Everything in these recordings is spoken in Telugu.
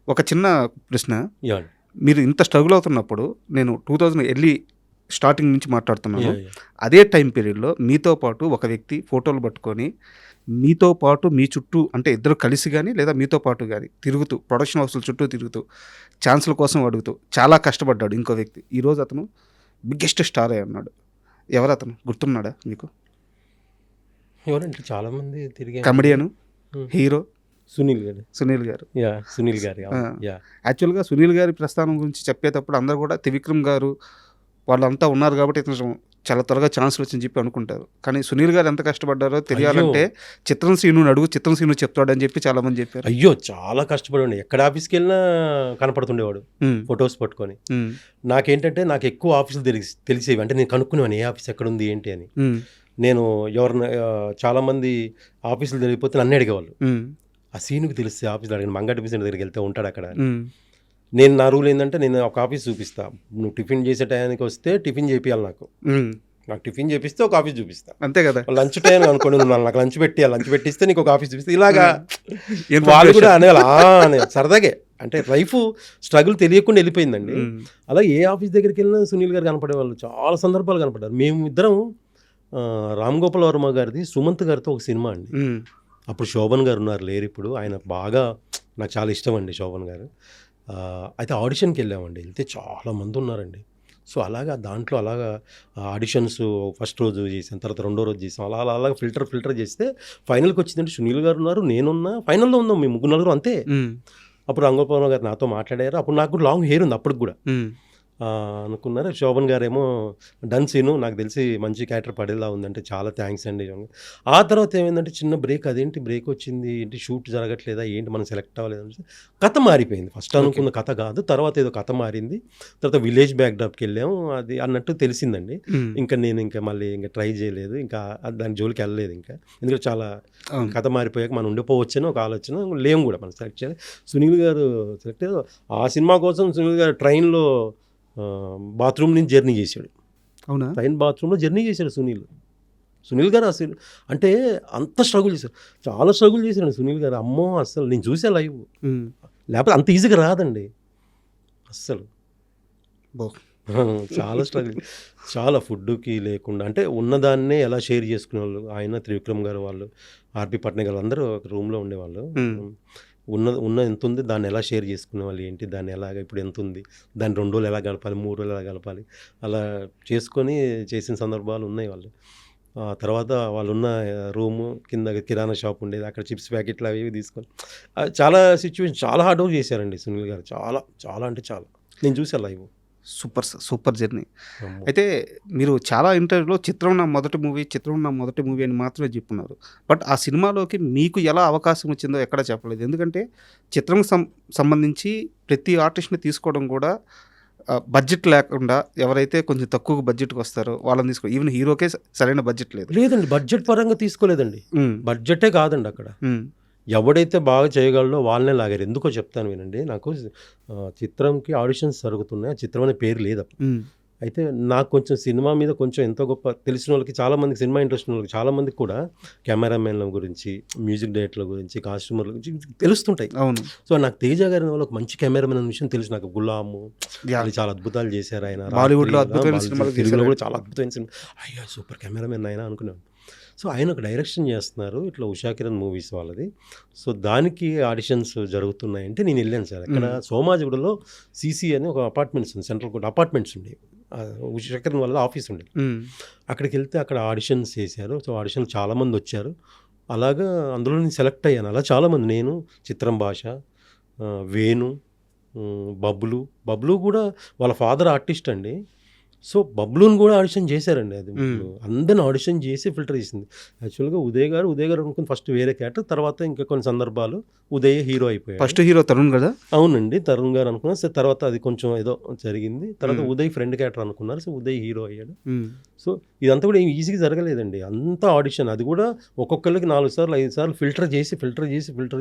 ఒక చిన్న ప్రశ్న. యాహ్! మీరు ఇంత స్ట్రగుల్ అవుతున్నప్పుడు నేను 2000 ఎర్లీ స్టార్టింగ్ నుంచి మాట్లాడుతున్నాను. యాహ్! యాహ్! అదే టైం పీరియడ్‌లో మీతో పాటు ఒక వ్యక్తి ఫోటోలు పట్టుకొని, మీతో పాటు మీ చుట్టూ అంటే ఇద్దరు కలిసి గాని, లేదా మీతో పాటు గాని తిరుగుతూ ప్రొడక్షన్ హౌస్‌ల చుట్టూ తిరుగుతూ, ఛాన్స్‌ల కోసం అడుగుతూ చాలా కష్టపడ్డాడు ఇంకో వ్యక్తి. ఈరోజు అతను బిగ్గెస్ట్ స్టార్ అయి ఉన్నాడు. ఎవరతను గుర్తున్నాడా మీకు? ఎవరంటే చాలామంది తిరిగారు. కమెడియను, హ్మ్. హీరో సునీల్ గారు. సునీల్ గారు. యాహ్! సునీల్ గారు. ఆ! యాహ్! యాక్చువల్‌గా సునీల్ గారి ప్రస్థానం గురించి చెప్పేటప్పుడు అందరూ కూడా త్రివిక్రమ్ గారు వాళ్ళంతా ఉన్నారు కాబట్టి ఇతను చాలా త్వరగా ఛాన్స్‌లు వచ్చని చెప్పి అనుకుంటారు. కానీ సునీల్ గారు ఎంత కష్టపడ్డారో తెలియాలంటే చిత్రం శ్రీనుని అడుగు, చిత్రం శ్రీను చెప్తాడని చెప్పి చాలామంది చెప్పారు. అయ్యో! చాలా కష్టపడండి. ఎక్కడ ఆఫీస్‌కెళ్ళినా కనపడుతుండేవాడు హ్మ్. ఫోటోస్ పట్టుకొని. హ్మ్. నాకేంటంటే నాకు ఎక్కువ ఆఫీసులు తెలిసేవి. అంటే నేను కనుక్కునేవాడిని ఏ ఆఫీస్ ఎక్కడుంది ఏంటి అని. హ్మ్. నేను ఎవరిని చాలామంది ఆఫీసులు తెలియకపోతే నన్నే అడిగేవాళ్ళు. హ్మ్. ఆ సీనుకి తెలిస్తే ఆఫీస్‌లో అడగండి. మంగటి పీసెంట్ దగ్గరికి వెళ్తే ఉంటాడక్కడ అని. హ్మ్. నేను నా రూల్ ఏందంటే నేను ఒక ఆఫీస్ చూపిస్తా. నువ్వు టిఫిన్ చేసే టయానికి వస్తే టిఫిన్ చేపియాలి నాకు. హ్మ్. నాకు టిఫిన్ చేపిస్తే ఒక ఆఫీస్ చూపిస్తా. అంతే కదా! లంచ్ టైం అనుకోండి నువ్వు నాకు లంచ్ పెట్టియాలి. లంచ్ పెట్టిస్తే నీకు ఒక ఆఫీస్ చూపిస్తా. ఇలాగా ఏం వాళ్ళు కూడా అనేవాళ్ళు. అని సరదాగే. అంటే లైఫ్ స్ట్రగుల్ తెలియకుండా వెళ్ళిపోయిందండి. హ్మ్. అలా ఏ ఆఫీస్ దగ్గరికి వెళ్ళినా సునీల్ గారు కనపడేవాళ్ళు. చాలా సందర్భాలు కనపడ్డారు. మేము ఇద్దరం రామ్ గోపాల్ వర్మ గారిది సుమంత్ గారితో ఒక సినిమా అండి. హ్మ్. అప్పుడు శోభన్ గారు ఉన్నారు లేరు ఇప్పుడు. ఆయన బాగా నాకు చాలా ఇష్టం అండి శోభన్ గారు. అయితే ఆడిషన్కి వెళ్ళామండి. వెళ్తే చాలామంది ఉన్నారండి. సో అలాగా దాంట్లో అలాగా ఆడిషన్స్ ఫస్ట్ రోజు చేసాం, తర్వాత రెండో రోజు చేసాం. అలా అలా అలాగా ఫిల్టర్ చేస్తే ఫైనల్కి వచ్చిందంటే సునీల్ గారు ఉన్నారు, నేనున్నా, ఫైనల్లో ఉన్నాం మేము ముగ్గురు నలుగురు అంతే. హ్మ్. అప్పుడు రంగోపాల్ గారు నాతో మాట్లాడారు. అప్పుడు నాకు కూడా లాంగ్ హెయిర్ ఉంది అప్పటికి కూడా. హ్మ్. అనుకున్నారు. శోభన్ గారేమో డన్ సీను నాకు తెలిసి మంచి క్యారెక్టర్ పడేలా ఉందంటే చాలా థ్యాంక్స్ అండి. ఆ తర్వాత ఏమైందంటే చిన్న బ్రేక్. అదేంటి బ్రేక్ వచ్చింది, ఏంటి షూట్ జరగట్లేదా, ఏంటి మనం సెలెక్ట్ అవ్వలేదు అని కథ మారిపోయింది. ఫస్ట్ అనుకున్న కథ కాదు, తర్వాత ఏదో కథ మారింది. తర్వాత విలేజ్ బ్యాక్డ్రాప్కి వెళ్ళాము అది అన్నట్టు తెలిసిందండి. హ్మ్. ఇంకా నేను మళ్ళీ ట్రై చేయలేదు, ఇంకా దాని జోలికి వెళ్ళలేదు. ఇంకా ఎందుకంటే చాలా కథ మారిపోయాక మనం ఉండిపోవచ్చని ఒక ఆలోచన లేము కూడా మనం సెలెక్ట్ చేయాలి. సునీల్ గారు సెలెక్ట్ ఆ సినిమా కోసం సునీల్ గారు ట్రైన్లో బాత్రూమ్ నుంచి జర్నీ చేశాడు. అవునా? ట్రైన్ బాత్రూంలో జర్నీ చేశాడు సునీల్ గారు. అసలు అంటే అంత స్ట్రగుల్ చేశారు. చాలా స్ట్రగుల్ చేశాడు సునీల్ గారు. అమ్మో అస్సలు నేను చూసా లైవ్. హ్మ్. లేకపోతే అంత ఈజీగా రాదండి అస్సలు. బో చాలా స్ట్రగుల్. చాలా ఫుడ్డుకి లేకుండా అంటే ఉన్నదాన్నే ఎలా షేర్ చేసుకునేవాళ్ళు. ఆయన త్రివిక్రమ్ గారు వాళ్ళు, ఆర్పి పట్నాయక్ గారు అందరూ ఒక రూమ్లో ఉండేవాళ్ళు. ఉన్న ఎంత ఉంది దాన్ని ఎలా షేర్ చేసుకునేవాళ్ళు, ఏంటి దాన్ని ఎలాగ ఇప్పుడు ఎంత ఉంది, దాన్ని 2 రోజులు ఎలా గడపాలి, 3 రోజులు ఎలా గడపాలి, అలా చేసుకొని చేసిన సందర్భాలు ఉన్నాయి వాళ్ళు. తర్వాత వాళ్ళున్న రూము కింద కిరాణా షాప్ ఉండేది. అక్కడ చిప్స్ ప్యాకెట్లు అవి ఇవి తీసుకొని చాలా సిచ్యువేషన్ చాలా హార్డ్ వర్క్ చేశారండి సునీల్ గారు. చాలా చాలా అంటే చాలా. నేను చూసాను లైవ్. Super journey. అయితే మీరు చాలా ఇంటర్వ్యూలో చిత్రం నా మొదటి మూవీ అని మాత్రమే చెప్పున్నారు. బట్ ఆ సినిమాలోకి మీకు ఎలా అవకాశం వచ్చిందో ఎక్కడా చెప్పలేదు. ఎందుకంటే చిత్రం సంబంధించి ప్రతి ఆర్టిస్ట్‌ని తీసుకోవడం కూడా బడ్జెట్ లేకుండా ఎవరైతే కొంచెం తక్కువ బడ్జెట్‌కి వస్తారో వాళ్ళని ఈవెన్ హీరోకే సరైన బడ్జెట్ లేదు. లేదండి, బడ్జెట్ పరంగా తీసుకోలేదండి. బడ్జెటే కాదండి అక్కడ. ఎవడైతే బాగా చేయగలడో వాళ్ళనే లాగారు. ఎందుకో చెప్తాను వినండి. నాకు చిత్రంకి ఆడిషన్స్ జరుగుతున్నాయి. ఆ చిత్రం అనే పేరు లేదు అప్పుడు. అయితే నాకు కొంచెం సినిమా మీద కొంచెం ఎంతో గొప్ప తెలిసిన వాళ్ళకి, చాలామందికి సినిమా ఇంట్రెస్ట్ ఉన్న వాళ్ళకి, చాలామందికి కూడా కెమెరామెన్ల గురించి, మ్యూజిక్ డైరెక్టర్ల గురించి, కాస్ట్యూమర్ల గురించి తెలుస్తుంటాయి. అవును. సో నాకు తేజ గారి వల్ల ఒక మంచి కెమెరామెన్ అనే విషయం తెలుసు. నాకు గులాము చాలా అద్భుతాలు చేశారు ఆయన. బాలీవుడ్లో అద్భుతమైన సినిమాలు, తెలుగులో కూడా చాలా అద్భుతమైన సినిమా. అయ్యో సూపర్ కెమెరామెన్ ఆయన అనుకున్నాను. సో ఆయన ఒక డైరెక్షన్ చేస్తున్నారు ఇట్లా ఉషా కిరణ్ మూవీస్ వాళ్ళది. సో దానికి ఆడిషన్స్ జరుగుతున్నాయంటే నేను వెళ్ళాను సార్. అక్కడ సోమాజిగూడలో సిసి అని ఒక అపార్ట్మెంట్స్ ఉంది, సెంట్రల్ కోర్ట్ అపార్ట్మెంట్స్ ఉండేవి. ఉషా కిరణ్ వాళ్ళ ఆఫీస్ ఉండేది. అక్కడికి వెళ్తే అక్కడ ఆడిషన్స్ చేశారు. సో ఆడిషన్ చాలామంది వచ్చారు. అలాగా అందులో నేను సెలెక్ట్ అయ్యాను. అలా చాలామంది, నేను, చిత్రం భాష, వేణు, బబ్లు కూడా వాళ్ళ ఫాదర్ ఆర్టిస్ట్ అండి. సో బబ్లూని కూడా ఆడిషన్ చేశారండి. అది అందరిని ఆడిషన్ చేసి ఫిల్టర్ చేసింది. యాక్చువల్గా ఉదయ్ గారు అనుకుని ఫస్ట్ వేరే క్యారెక్టర్, తర్వాత ఇంకా కొన్ని సందర్భాలు ఉదయ్ హీరో అయిపోయాడు. ఫస్ట్ హీరో తరుణ్ కదా? అవునండి, తరుణ్ గారు అనుకున్నారు. సో తర్వాత అది కొంచెం ఏదో జరిగింది. తర్వాత ఉదయ్ ఫ్రెండ్ క్యారెక్టర్ అనుకున్నారు. సో ఉదయ్ హీరో అయ్యాడు. సో ఇదంతా కూడా ఏం ఈజీగా జరగలేదండి. అంతా ఆడిషన్. అది కూడా ఒక్కొక్కరికి 4 సార్లు 5 సార్లు ఫిల్టర్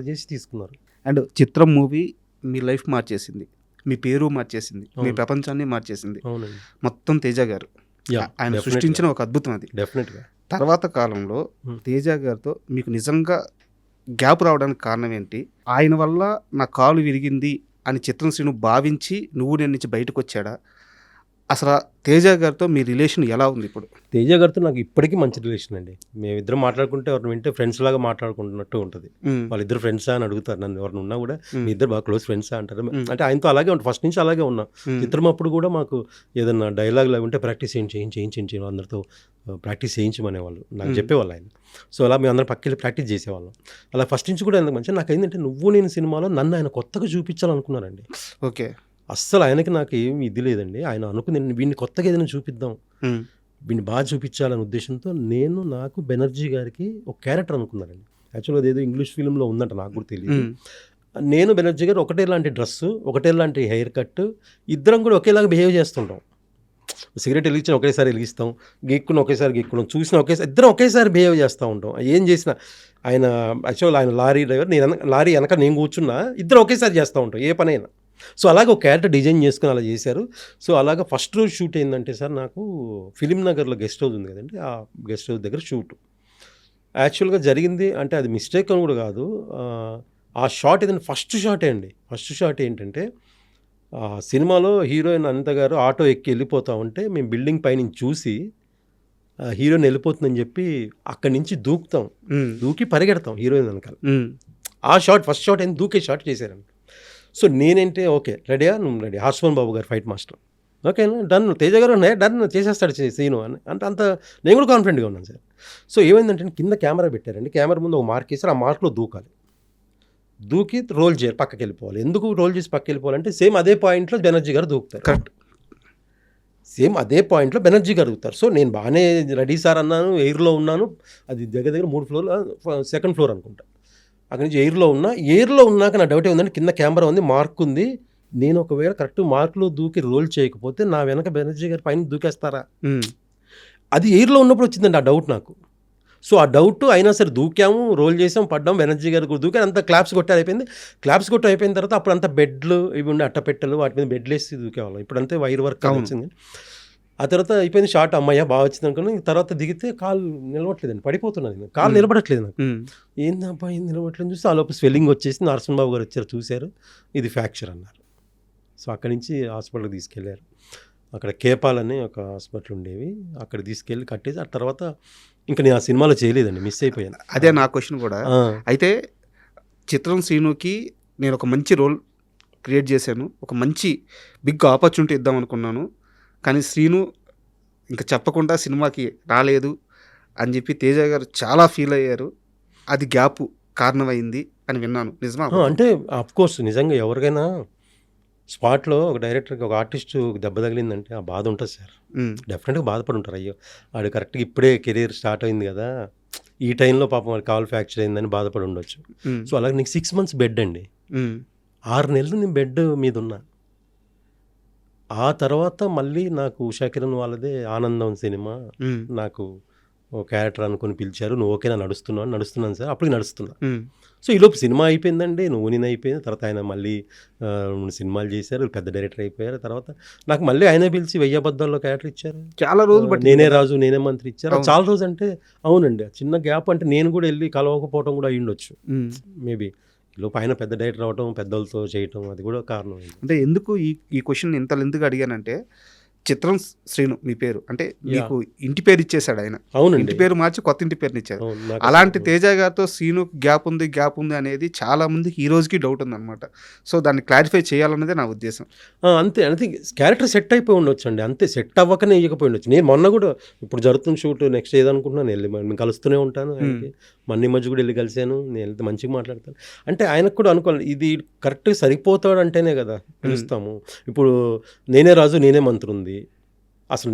చేసి తీసుకున్నారు. అండ్ చిత్రం మూవీ మీ లైఫ్ మార్చేసింది, మీ పేరు మార్చేసింది, మీ ప్రపంచాన్ని మార్చేసింది. మొత్తం తేజ గారు ఆయన సృష్టించిన ఒక అద్భుతం అది. డెఫినెట్గా తర్వాత కాలంలో తేజ గారితో మీకు నిజంగా గ్యాప్ రావడానికి కారణం ఏంటి? ఆయన వల్ల నా కాలు విరిగింది అని చిత్రం శ్రీను భావించి నువ్వు నేను నుంచి బయటకు వచ్చాడా? అసలు తేజ గారితో మీ రిలేషన్ ఎలా ఉంది ఇప్పుడు? తేజ గారితో నాకు ఇప్పటికీ మంచి రిలేషన్ అండి. మేమిద్దరం మాట్లాడుకుంటే ఎవరిని వింటే ఫ్రెండ్స్ లాగా మాట్లాడుకుంటున్నట్టు ఉంటుంది. వాళ్ళిద్దరు ఫ్రెండ్సా అని అడుగుతారు నన్ను, ఎవరిని ఉన్నా కూడా మీ ఇద్దరు బాగా క్లోజ్ ఫ్రెండ్సా అంటారు. అంటే ఆయనతో అలాగే ఉంటాం, ఫస్ట్ నుంచి అలాగే ఉన్నాం. చిత్రం అప్పుడు కూడా మాకు ఏదన్నా డైలాగ్ లాగా ఉంటే ప్రాక్టీస్ చేయించి అందరితో ప్రాక్టీస్ చేయించమనేవాళ్ళు, నాకు చెప్పేవాళ్ళు ఆయన. సో అలా మేము అందరం పక్కకి ప్రాక్టీస్ చేసేవాళ్ళం. అలా ఫస్ట్ నుంచి కూడా ఎందుకు మంచిగా నాకు ఏంటంటే నువ్వు నేను సినిమాలో నన్ను ఆయన కొత్తగా చూపించాలనుకున్నానండి. ఓకే. అస్సలు ఆయనకి నాకు ఏమి ఇది లేదండి. ఆయన అనుకుంది వీడిని కొత్తగా ఏదైనా చూపిద్దాం, వీడిని బాగా చూపించాలనే ఉద్దేశంతో నాకు బెనర్జీ గారికి ఒక క్యారెక్టర్ అనుకున్నారండి. యాక్చువల్గా అదేదో ఇంగ్లీష్ ఫిల్మ్లో ఉందంట, నాకు కూడా తెలియదు. నేను బెనర్జీ గారు ఒకటే లాంటి డ్రెస్సు, ఒకటే లాంటి హెయిర్ కట్, ఇద్దరం కూడా ఒకేలాగా బిహేవ్ చేస్తుంటాం. సిగరెట్ వెలిగించిన ఒకేసారి వెలిగిస్తాం, గీక్కున్న ఒకేసారి గీక్కున్నాం, చూసిన ఒకేసారి, ఇద్దరం ఒకేసారి బిహేవ్ చేస్తూ ఉంటాం. ఏం చేసినా ఆయన యాక్చువల్ ఆయన లారీ డ్రైవర్, లారీ వెనక నేను కూర్చున్నా, ఇద్దరు ఒకేసారి చేస్తూ ఉంటాం ఏ పనైనా. సో అలాగే ఒక క్యారెక్టర్ డిజైన్ చేసుకుని అలా చేశారు. సో అలాగా ఫస్ట్ రోజు షూట్ ఏంటంటే సార్, నాకు ఫిలిం నగర్లో గెస్ట్ హౌస్ ఉంది కదండి, ఆ గెస్ట్ హౌస్ దగ్గర షూట్ యాక్చువల్గా జరిగింది. అంటే అది మిస్టేక్ అని కూడా కాదు, ఆ షాట్ ఏదైనా ఫస్ట్ షాటే అండి. ఫస్ట్ షాట్ ఏంటంటే సినిమాలో హీరోయిన్ అనిత గారు ఆటో ఎక్కి వెళ్ళిపోతూ ఉంటే మేము బిల్డింగ్ పైనుంచి చూసి హీరోయిన్ వెళ్ళిపోతుందని చెప్పి అక్కడి నుంచి దూకి పరిగెడతాం హీరోయిన్ వెనకాల. ఆ షాట్ ఫస్ట్ షాట్ ఏంటి, దూకే షాట్ చేశారండి. సో నేనేంటే ఓకే రెడీయా, నువ్వు రెడీ, హార్స్మన్ బాబు గారు ఫైట్ మాస్టర్, ఓకేనా డన్, తేజ గారు డన్ చేసేస్తాడు సీను అని అంటే అంత నేను కూడా కాన్ఫిడెంట్గా ఉన్నాను సార్. సో ఏమైందంటే కింద కెమెరా పెట్టారండి, కెమెరా ముందు ఒక మార్క్ వేసారు, ఆ మార్క్లో దూకి రోల్ చేయాలి, పక్కకి వెళ్ళిపోవాలి. ఎందుకు రోల్ చేసి పక్కకి వెళ్ళిపోవాలంటే సేమ్ అదే పాయింట్లో బెనర్జీ గారు దూకుతారు. కరెక్ట్, సేమ్ అదే పాయింట్లో బెనర్జీ గారు దూకుతారు. సో నేను బాగానే రెడీ సార్ అన్నాను, ఎయిర్లో ఉన్నాను, అది దగ్గర 3 ఫ్లోర్, 2nd ఫ్లోర్ అనుకుంటా, అక్కడి నుంచి ఎయిర్లో ఉన్నాక నా డౌట్ ఏముందంటే కింద కెమెరా ఉంది, మార్క్ ఉంది, నేను ఒకవేళ కరెక్ట్ మార్క్లో దూకి రోల్ చేయకపోతే నా వెనక బెనర్జీ గారి పైన దూకేస్తారా, అది ఎయిర్లో ఉన్నప్పుడు వచ్చిందండి ఆ డౌట్ నాకు. సో ఆ డౌట్ అయినా సరే దూకాము, రోల్ చేసాం, పడ్డాం, బెనర్జీ గారు కూడా దూకారు, అంతా క్లాప్స్ కొట్టి అయిపోయిన తర్వాత అప్పుడు అంతా బెడ్లు ఇవి ఉండే అట్టపెట్టెలు, వాటి మీద బెడ్లు వేసి దూకేవాళ్ళం. ఇప్పుడు అంతే వైర్ వర్క్ వచ్చింది. ఆ తర్వాత అయిపోయింది షాట్, అమ్మయ్య బాగా వచ్చింది అనుకుని తర్వాత దిగితే కాలు నిలవట్లేదండి, పడిపోతున్నది, కాలు నిలబడట్లేదు నాకు. ఏందబ్బా ఏం నిలబడట్లేదు చూస్తే ఆ లోపు స్వెల్లింగ్ వచ్చేసి నరసింహ బాబు గారు వచ్చారు, చూశారు, ఇది ఫ్రాక్చర్ అన్నారు. సో అక్కడి నుంచి హాస్పిటల్కి తీసుకెళ్లారు. అక్కడ కేపాలని ఒక హాస్పిటల్ ఉండేవి, అక్కడ తీసుకెళ్ళి కట్టేసి ఆ తర్వాత ఇంకా నేను ఆ సినిమాలో చేయలేదండి, మిస్ అయిపోయాను. అదే నా క్వశ్చన్ కూడా. అయితే చిత్రం శ్రీనుకి నేను ఒక మంచి రోల్ క్రియేట్ చేశాను, ఒక మంచి బిగ్ ఆపర్చునిటీ ఇద్దాం అనుకున్నాను, కానీ శ్రీను ఇంకా చెప్పకుండా సినిమాకి రాలేదు అని చెప్పి తేజ గారు చాలా ఫీల్ అయ్యారు, అది గ్యాప్ కారణమైంది అని విన్నాను, నిజమా? అంటే అఫ్కోర్స్ నిజంగా ఎవరికైనా స్పాట్లో ఒక డైరెక్టర్కి, ఒక ఆర్టిస్ట్ దెబ్బ తగిలిందంటే ఆ బాధ ఉంటుంది సార్, డెఫినెట్గా బాధపడి ఉంటారు. అయ్యో వాడు కరెక్ట్గా ఇప్పుడే కెరీర్ స్టార్ట్ అయింది కదా, ఈ టైంలో పాపం వాడు కాల్ ఫ్రాక్చర్ అయిందని బాధపడి ఉండొచ్చు. సో అలాగే నీకు 6 months బెడ్ అండి, 6 నెలలు నేను బెడ్ మీద ఉన్నా. ఆ తర్వాత మళ్ళీ నాకు ఉషా కిరణ్ వాళ్ళదే ఆనందం సినిమా, నాకు ఓ క్యారెక్టర్ అనుకుని పిలిచారు, నువ్వు ఓకేనా నడుస్తున్నాను సార్, అప్పటికి నడుస్తున్నా. సో ఈలోపు సినిమా అయిపోయిందండి, నువ్వు నేను అయిపోయింది. తర్వాత ఆయన మళ్ళీ 2 సినిమాలు చేశారు, పెద్ద డైరెక్టర్ అయిపోయారు. తర్వాత నాకు మళ్ళీ ఆయన పిలిచి 1000 అబద్ధాల్లో క్యారెక్టర్ ఇచ్చారు, చాలా రోజులు బట్టి నేనే రాజు నేనే మంత్రి ఇచ్చారు. చాలా రోజు అంటే అవునండి, చిన్న గ్యాప్ అంటే నేను కూడా వెళ్ళి కలవకపోవడం కూడా అయ్యుండొచ్చు మేబీ. లోపు ఆయన పెద్ద డైరెక్టర్ అవ్వటం, పెద్దలతో చేయటం, అది కూడా కారణం. అంటే ఎందుకు ఈ క్వశ్చన్ ఇంత లెంత్గా అడిగానంటే, చిత్రం శ్రీను మీ పేరు అంటే మీకు ఇంటి పేరు ఇచ్చేసాడు ఆయన. అవునండి, ఇంటి పేరు మార్చి కొత్త ఇంటి పేరుని ఇచ్చారు. అలాంటి తేజ గారితో శ్రీను గ్యాప్ ఉంది అనేది చాలా మందికి ఈ రోజుకి డౌట్ ఉంది అనమాట. సో దాన్ని క్లారిఫై చేయాలన్నదే నా ఉద్దేశం. అంతే అంతే, క్యారెక్టర్ సెట్ అయిపోయి ఉండొచ్చు అండి, అంతే. సెట్ అవ్వకనే ఇవ్వకపోయి ఉండొచ్చు. నేను మొన్న కూడా ఇప్పుడు జరుగుతున్న షూట్ నెక్స్ట్ ఏదనుకుంటున్నాను, వెళ్ళి మేము కలుస్తూనే ఉంటాను ఆయనకి, మొన్న మధ్య కూడా వెళ్ళి కలిశాను, నేను వెళ్తే మంచిగా మాట్లాడతాను. అంటే ఆయనకు కూడా అనుకోవాలి, ఇది కరెక్ట్గా సరిపోతాడు అంటేనే కదా పిలుస్తాము. ఇప్పుడు నేనే రాజు నేనే మంత్రి ఉంది, అసలు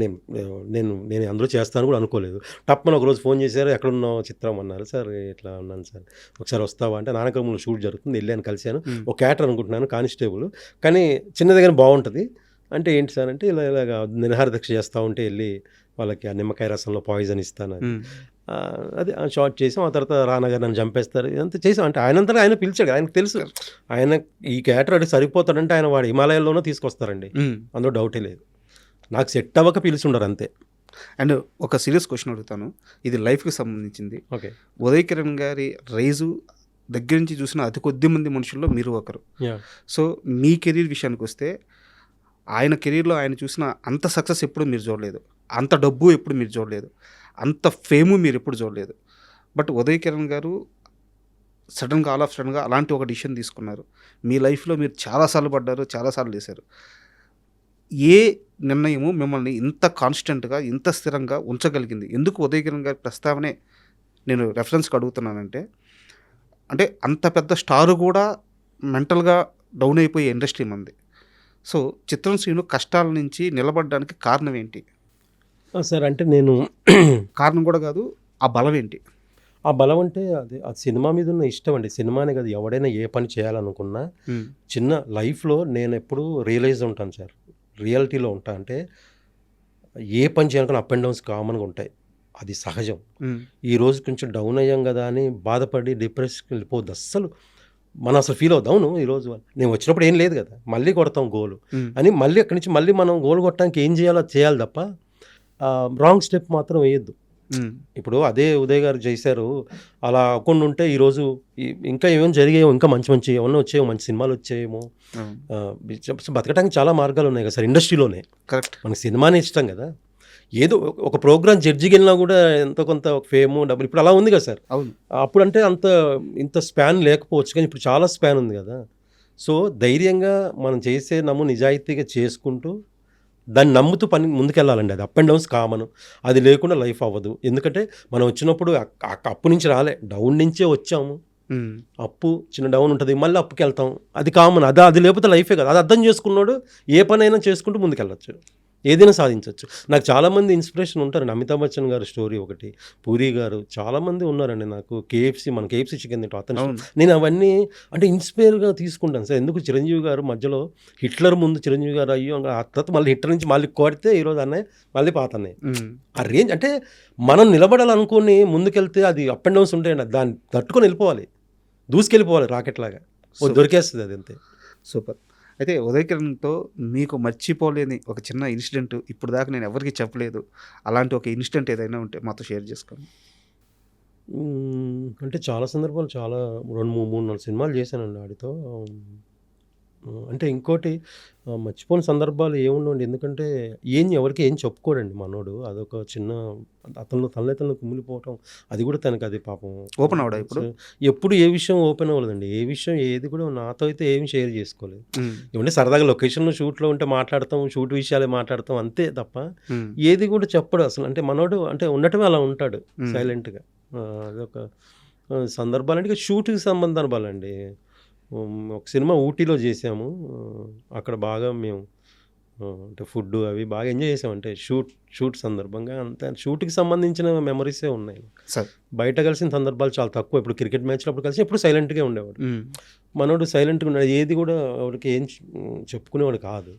నేను అందరూ చేస్తాను కూడా అనుకోలేదు. టప్పని ఒకరోజు ఫోన్ చేశారు, ఎక్కడున్నావు చిత్రం అన్నారు. సార్ ఇట్లా ఉన్నాను సార్, ఒకసారి వస్తావా అంటే, నానక్రమంలో షూట్ జరుగుతుంది, వెళ్ళాను కలిశాను, ఒక క్యారెక్టర్ అనుకుంటున్నాను కానిస్టేబుల్, కానీ చిన్నదిగానే బాగుంటుంది అంటే, ఏంటి సార్ అంటే ఇలాగా నిరహార దీక్ష చేస్తూ ఉంటే వెళ్ళి వాళ్ళకి ఆ నిమ్మకాయ రసంలో పాయిజన్ ఇస్తాను, అది షార్ట్ చేసాం. ఆ తర్వాత రానగారు నన్ను చంపేస్తారు, ఇదంతా చేసాం. అంటే ఆయనంతా ఆయన పిలిచాడు, ఆయనకు తెలుసు ఆయన ఈ క్యారెక్టర్ అడిగి సరిపోతాడంటే ఆయన వాడు హిమాలయాల్లోనూ తీసుకొస్తారండి, అందులో డౌటే లేదు. నాకు సెట్ అవ్వక పిలుచుండరు అంతే. అండ్ ఒక సీరియస్ క్వశ్చన్ అడుగుతాను, ఇది లైఫ్కి సంబంధించింది. ఓకే, ఉదయ్ కిరణ్ గారి రైజు దగ్గర నుంచి చూసిన అతి కొద్ది మంది మనుషుల్లో మీరు ఒకరు. యాహ్! సో, మీ కెరీర్ విషయానికొస్తే ఆయన కెరీర్‌లో ఆయన చూసిన అంత సక్సెస్ ఎప్పుడు మీరు చూడలేదు. అంత డబ్బు ఎప్పుడు మీరు చూడలేదు. అంత ఫేము మీరెప్పుడు చూడలేదు. బట్ ఉదయ్ కిరణ్ గారు సడెన్‌గా ఆల్ ఆఫ్ సడెన్‌గా అలాంటి ఒక డిసిషన్ తీసుకున్నారు. మీ లైఫ్‌లో మీరు చాలా సార్లు పడ్డారు. చాలా సార్లు లేసారు. ఏ నిర్ణయము మిమ్మల్ని ఇంత కాన్స్టెంట్‌గా, ఇంత స్థిరంగా ఉంచగలిగింది? ఎందుకు ఉదయ్ కిరణ్ గారి ప్రస్తావనే నేను రెఫరెన్స్‌కి అడుగుతున్నానంటే, అంటే అంత పెద్ద స్టార్ కూడా మెంటల్‌గా డౌన్ అయిపోయే ఇండస్ట్రీ మనది. సో, చిత్రం శ్రీను కష్టాల నుంచి నిలబడడానికి కారణం ఏంటి? సార్ అంటే నేను కారణం కూడా కాదు. ఆ బలం ఏంటి? ఆ బలం అంటే అది ఆ సినిమా మీద ఉన్న ఇష్టం అండి. సినిమానే కాదు ఎవడైనా ఏ పని చేయాలనుకున్నా చిన్న లైఫ్‌లో నేనెప్పుడూ రియలైజ్ ఉంటాను సార్. రియాలిటీలో ఉంటా. అంటే ఏ పని చేయాలనుకున్నా అప్ అండ్ డౌన్స్ కామన్‌గా ఉంటాయి. అది సహజం. ఈరోజు కొంచెం డౌన్ అయ్యాం గదా అని బాధపడి డిప్రెషన్‌కి వెళ్ళిపోవద్దు అస్సలు. మనం అసలు ఫీల్ అవుద్దాం. అవును ఈరోజు నేను వచ్చినప్పుడు ఏం లేదు కదా! మళ్ళీ కొడతాం గోలు అని మళ్ళీ అక్కడి నుంచి మళ్ళీ మనం గోల్ కొట్టడానికి ఏం చేయాలో అది చేయాలి తప్ప రాంగ్ స్టెప్ మాత్రం వేయొద్దు. ఇప్పుడు అదే ఉదయ్ గారు చేశారు. అలా అవ్వకుండా ఉంటే ఈరోజు ఇంకా ఏమేమి జరిగాయో ఇంకా మంచి మంచి ఏమన్నా వచ్చాయో మంచి సినిమాలు వచ్చాయేమో. బతకడానికి చాలా మార్గాలు ఉన్నాయి కదా సార్ ఇండస్ట్రీలోనే. కరెక్ట్. మనకి సినిమానే ఇష్టం కదా! ఏదో ఒక ప్రోగ్రామ్ జడ్జికి వెళ్ళినా కూడా ఎంతో కొంత ఫేము డబ్బులు ఇప్పుడు అలా ఉంది కదా సార్. అవును. అప్పుడంటే ఇంత స్పాన్ లేకపోవచ్చు కానీ ఇప్పుడు చాలా స్పాన్ ఉంది కదా. సో ధైర్యంగా మనం చేసే నిజాయితీగా చేసుకుంటూ దాన్ని నమ్ముతూ పని ముందుకెళ్ళాలండి. అది అప్ అండ్ డౌన్స్ కామన్. అది లేకుండా లైఫ్ అవ్వదు. ఎందుకంటే మనం వచ్చినప్పుడు అప్పు నుంచి రాలే, డౌన్ నుంచే వచ్చాము. అప్పు చిన్న డౌన్ ఉంటుంది, మళ్ళీ అప్పుకి వెళ్తాం. అది కామన్. అది లేకపోతే లైఫే కదా. అది అర్థం చేసుకున్నాడు ఏ పనైనా చేసుకుంటూ ముందుకెళ్ళచ్చు, ఏదైనా సాధించవచ్చు. నాకు చాలామంది ఇన్స్పిరేషన్ ఉంటారండి. అమితాబ్ బచ్చన్ గారి స్టోరీ ఒకటి, పూరి గారు, చాలామంది ఉన్నారండి. నాకు మన కేఎఫ్సీ చికెన్ తింటాం అతను. నేను అవన్నీ అంటే ఇన్స్పైర్గా తీసుకుంటాను సార్. ఎందుకు చిరంజీవి గారు మధ్యలో హిట్లర్ ముందు చిరంజీవి గారు అయ్యో ఆ తర్వాత మళ్ళీ హిట్లర్ నుంచి మళ్ళీ కొడితే ఈరోజు అన్నయ్య మళ్ళీ పాత అన్నయ్య. ఆ రేంజ్ అంటే మనం నిలబడాలనుకుని ముందుకెళ్తే అది అప్ అండ్ డౌన్స్ ఉంటాయండి. దాన్ని తట్టుకొని వెళ్ళిపోవాలి, దూసుకెళ్ళిపోవాలి రాకెట్ లాగా. దొరికేస్తుంది అది అంతే. సూపర్. అయితే ఉదయ్ కిరణ్‌తో మీకు మర్చిపోలేని ఒక చిన్న ఇన్సిడెంట్ ఇప్పుడు దాకా నేను ఎవరికీ చెప్పలేదు. అలాంటి ఒక ఇన్సిడెంట్ ఏదైనా ఉంటే మాతో షేర్ చేసుకోండి. అంటే చాలా సందర్భాలు చాలా 2, 3, 4 సినిమాలు చేశానండి ఆడితో. అంటే ఇంకోటి మర్చిపోని సందర్భాలు ఏముండవండి. ఎందుకంటే ఎవరికి ఏం చెప్పుకోడండి మనోడు. అదొక చిన్న తనలో కుమిలిపోవటం అది కూడా తనకి అది పాపం ఓపెన్ అవడా ఇప్పుడు? ఎప్పుడు ఏ విషయం ఓపెన్ అవ్వలేదండి. ఏ విషయం ఏది కూడా నాతో అయితే ఏమి షేర్ చేసుకోలేదు. ఏమంటే సరదాగా లొకేషన్లో షూట్లో ఉంటే మాట్లాడతాం, షూట్ విషయాలే మాట్లాడతాం అంతే తప్ప ఏది కూడా చెప్పడు అసలు. అంటే మనోడు అంటే ఉండటమే అలా ఉంటాడు సైలెంట్గా. అదొక సందర్భాలంటే షూట్కి సందర్భాలండి. ఒక సినిమా ఊటీలో చేసాము. అక్కడ బాగా మేము అంటే ఫుడ్ అవి బాగా ఎంజాయ్ చేసాం. అంటే షూట్ సందర్భంగా అంతే. షూట్కి సంబంధించిన మెమరీసే ఉన్నాయి. బయట కలిసిన సందర్భాలు చాలా తక్కువ. ఇప్పుడు క్రికెట్ మ్యాచ్లో అప్పుడు కలిసి ఎప్పుడు సైలెంట్గా ఉండేవాడు. మనోడు సైలెంట్గా ఉన్నాడు. ఏది కూడా వాడికి ఏం చెప్పుకునేవాడు కాదు.